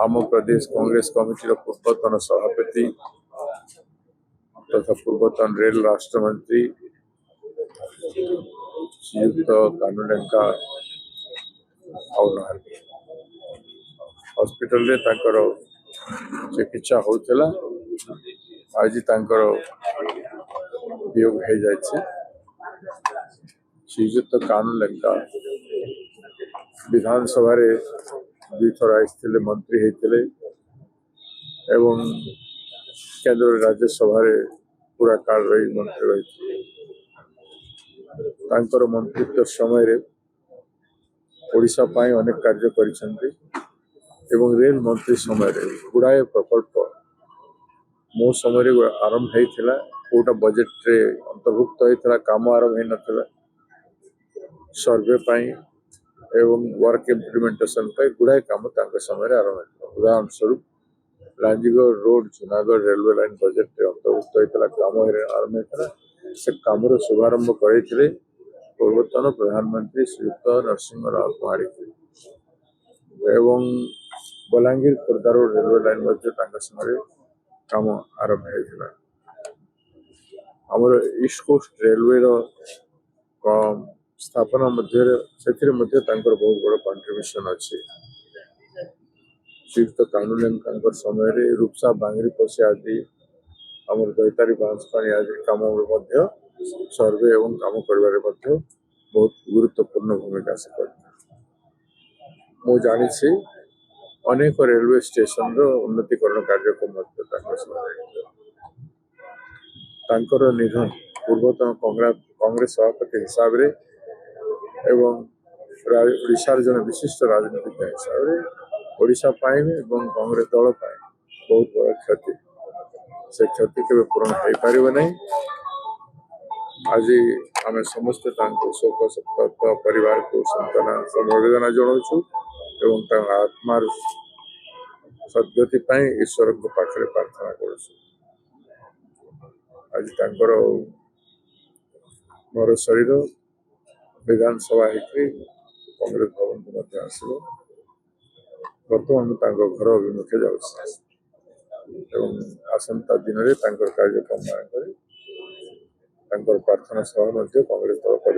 आम प्रदेश कांग्रेस कमिटी पूर्वतन सभापति तथा पूर्वतन रेल राष्ट्र मंत्री श्रीयुक्त कानू लेंका हॉस्पिटल रे तांकर चिकित्सा होतला आज तांकर वियोग हो जाए। श्रीयुक्त कानू लेंका विधानसभा रे दुई थर आसते मंत्री होते एवं केंद्र राज्यसभा रे पूरा काल रही मंत्री रही। मंत्रित्व समय ओडिशा पाई अनेक कार्य करिसेंती एवं रेल मंत्री समय गुड़ाए प्रकल्प मो समय आरंभ होता कोटा बजेट रे अंतर्भुक्त होता काम आरंभ हो नाला सर्वे पाई एवं वर्क इम्प्लीमेंटेशन गुड़ाए कम समय आरंभ होता। उदाहरण स्वरूप Lanjigarh road Junagadh railway line budget रे अंतर्भुक्त होता काम आरंभ होता से कम शुभारंभ करते पूर्वतन प्रधानमंत्री श्रीयुक्त नरसिंहराव महाडिक एवं Balangir Khordha road railway line समय काम आरंभ होता। आमर ईस्ट कोस्ट रेलवे स्थापना मध्य बहुत बड़ कंट्रीब्यूशन अच्छी। श्रीयुक्त कानू लेंका समय रूपसा बांगरी पशी आदि आमर दैतारी बांसपाणी आदि कम सर्वे एवं काम कर बहुत गुरुत्वपूर्ण भूमिका से करते। जानी अनेक रेलवे स्टेशन उन्नतीकरण कार्यक्रम निधन पूर्वतन कांग्रेस सभापति हिसाब रे एवं ओडिशार जन विशिष्ट राजनीतिज्ञ हिसाब से ओडिशा एवं कांग्रेस दल बहुत बड़ा क्षति से क्षति के पूरण हो पार नहीं। आज आम समस्ते शोक सप्ताह परिवार को सांत्वना समवेदना जनाऊँ एवं आत्मार सद्गति ईश्वर पाखे प्रार्थना कर। आज मर शरीर विधानसभा कांग्रेस भवन को आसो बर्तमान घर अभिमुखे जाऊँ आसंता दिन में कार्यक्रम प्रार्थना सभा कांग्रेस दल कर।